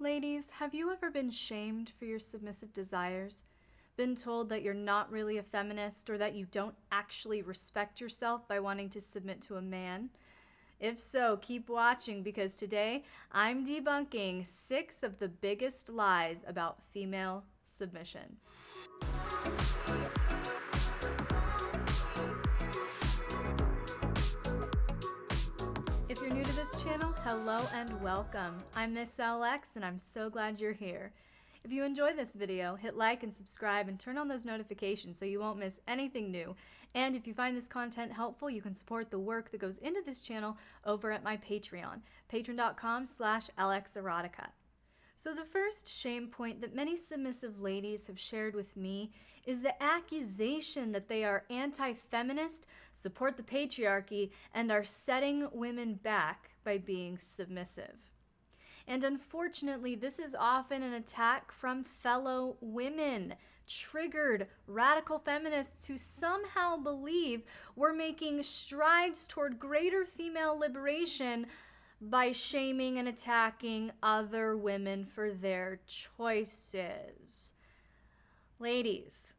Ladies, have you ever been shamed for your submissive desires? Been told that you're not really a feminist or that you don't actually respect yourself by wanting to submit to a man? If so, keep watching because today I'm debunking 6 of the biggest lies about female submission. If you're new to this channel, hello and welcome. I'm Miss LX and I'm so glad you're here. If you enjoyed this video, hit like and subscribe and turn on those notifications so you won't miss anything new. And if you find this content helpful, you can support the work that goes into this channel over at my Patreon, patreon.com/LXerotica. So the first shame point that many submissive ladies have shared with me is the accusation that they are anti-feminist, support the patriarchy, and are setting women back by being submissive. And unfortunately, this is often an attack from fellow women, triggered radical feminists who somehow believe we're making strides toward greater female liberation by shaming and attacking other women for their choices. Ladies,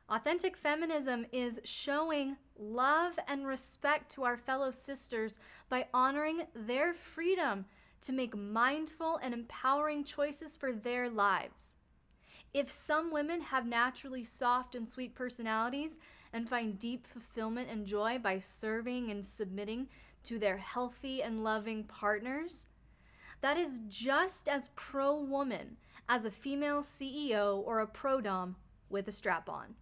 authentic feminism is showing love and respect to our fellow sisters by honoring their freedom to make mindful and empowering choices for their lives. If some women have naturally soft and sweet personalities and find deep fulfillment and joy by serving and submitting to their healthy and loving partners, that is just as pro-woman as a female CEO or a pro-dom with a strap-on.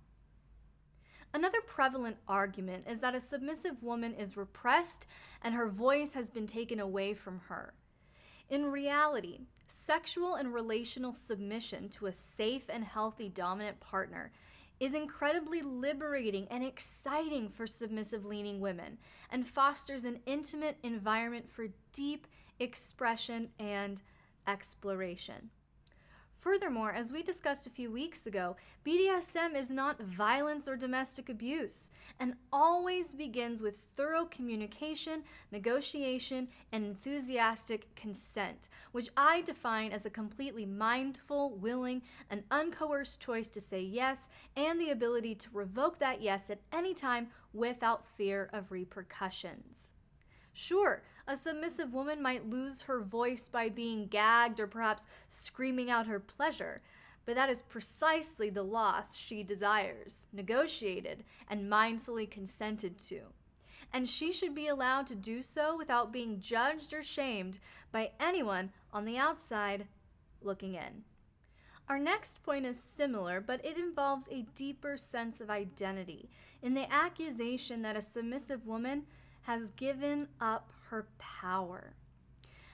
Another prevalent argument is that a submissive woman is repressed and her voice has been taken away from her. In reality, sexual and relational submission to a safe and healthy dominant partner is incredibly liberating and exciting for submissive-leaning women and fosters an intimate environment for deep expression and exploration. Furthermore, as we discussed a few weeks ago, BDSM is not violence or domestic abuse and always begins with thorough communication, negotiation, and enthusiastic consent, which I define as a completely mindful, willing, and uncoerced choice to say yes and the ability to revoke that yes at any time without fear of repercussions. Sure, a submissive woman might lose her voice by being gagged or perhaps screaming out her pleasure, but that is precisely the loss she desires, negotiated, and mindfully consented to. And she should be allowed to do so without being judged or shamed by anyone on the outside looking in. Our next point is similar, but it involves a deeper sense of identity in the accusation that a submissive woman has given up her power.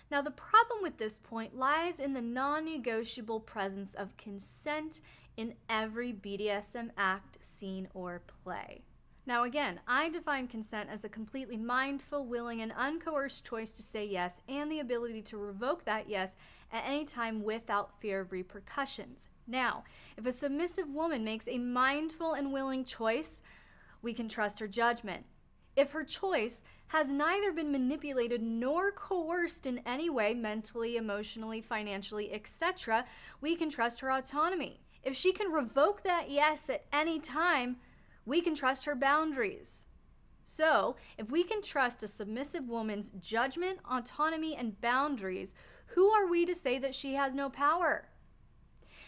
Now, the problem with this point lies in the non-negotiable presence of consent in every BDSM act, scene, or play. Now again, I define consent as a completely mindful, willing, and uncoerced choice to say yes and the ability to revoke that yes at any time without fear of repercussions. Now, if a submissive woman makes a mindful and willing choice, we can trust her judgment. If her choice has neither been manipulated nor coerced in any way, mentally, emotionally, financially, etc., we can trust her autonomy. If she can revoke that yes at any time, we can trust her boundaries. So, if we can trust a submissive woman's judgment, autonomy, and boundaries, who are we to say that she has no power?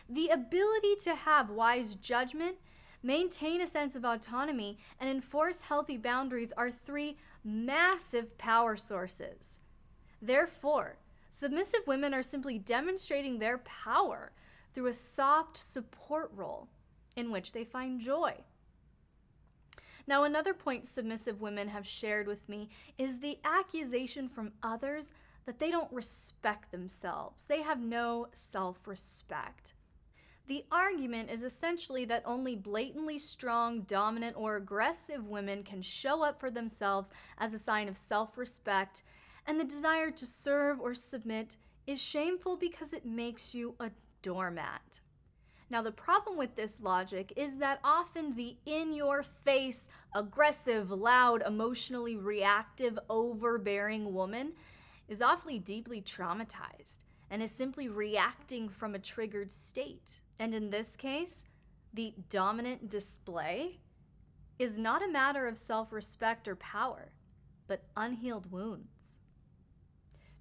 The ability to have wise judgment, maintain a sense of autonomy, and enforce healthy boundaries are 3 massive power sources. Therefore, submissive women are simply demonstrating their power through a soft support role in which they find joy. Now, another point submissive women have shared with me is the accusation from others that they don't respect themselves. They have no self-respect. The argument is essentially that only blatantly strong, dominant, or aggressive women can show up for themselves as a sign of self-respect, and the desire to serve or submit is shameful because it makes you a doormat. Now, the problem with this logic is that often the in-your-face, aggressive, loud, emotionally reactive, overbearing woman is awfully deeply traumatized and is simply reacting from a triggered state. And in this case, the dominant display is not a matter of self-respect or power, but unhealed wounds.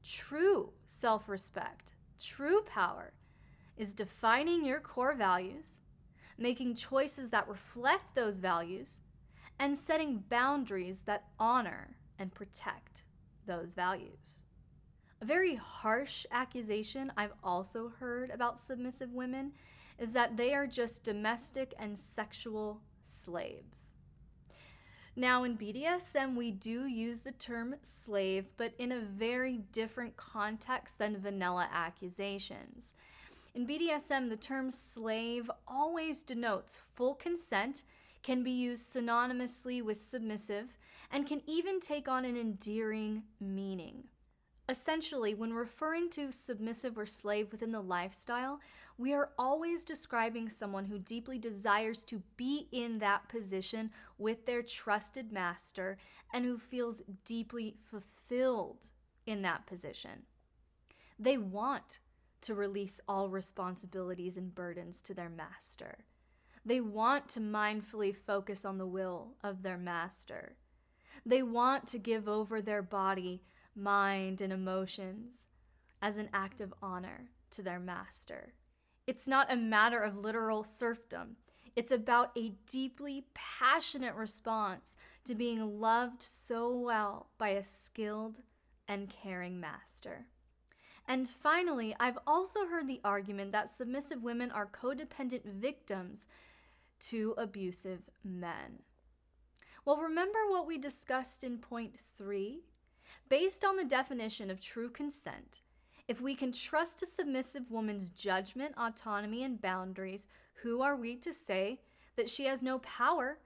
True self-respect, true power, is defining your core values, making choices that reflect those values, and setting boundaries that honor and protect those values. A very harsh accusation I've also heard about submissive women is that they are just domestic and sexual slaves. Now, in BDSM, we do use the term slave, but in a very different context than vanilla accusations. In BDSM, the term slave always denotes full consent, can be used synonymously with submissive, and can even take on an endearing meaning. Essentially, when referring to submissive or slave within the lifestyle, we are always describing someone who deeply desires to be in that position with their trusted master and who feels deeply fulfilled in that position. They want to release all responsibilities and burdens to their master. They want to mindfully focus on the will of their master. They want to give over their body, mind, and emotions as an act of honor to their master. It's not a matter of literal serfdom. It's about a deeply passionate response to being loved so well by a skilled and caring master. And finally, I've also heard the argument that submissive women are codependent victims to abusive men. Well, remember what we discussed in point 3? Based on the definition of true consent, if we can trust a submissive woman's judgment, autonomy, and boundaries, who are we to say that she has no power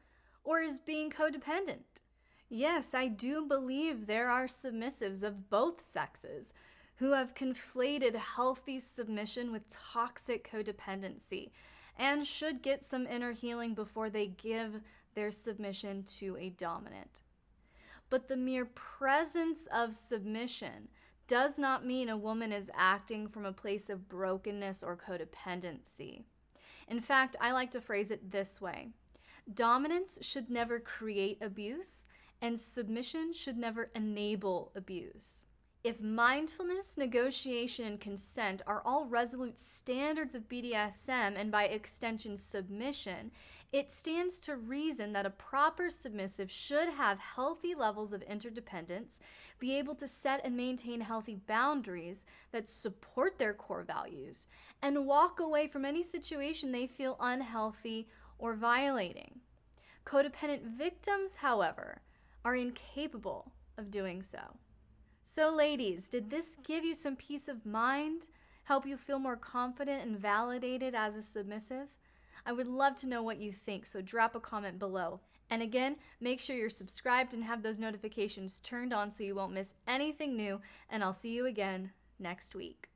or is being codependent? Yes, I do believe there are submissives of both sexes who have conflated healthy submission with toxic codependency and should get some inner healing before they give their submission to a dominant. But the mere presence of submission does not mean a woman is acting from a place of brokenness or codependency. In fact, I like to phrase it this way: dominance should never create abuse, and submission should never enable abuse. If mindfulness, negotiation, and consent are all resolute standards of BDSM and by extension submission, it stands to reason that a proper submissive should have healthy levels of interdependence, be able to set and maintain healthy boundaries that support their core values, and walk away from any situation they feel unhealthy or violating. Codependent victims, however, are incapable of doing so. So ladies, did this give you some peace of mind? Help you feel more confident and validated as a submissive? I would love to know what you think, so drop a comment below. And again, make sure you're subscribed and have those notifications turned on so you won't miss anything new, and I'll see you again next week.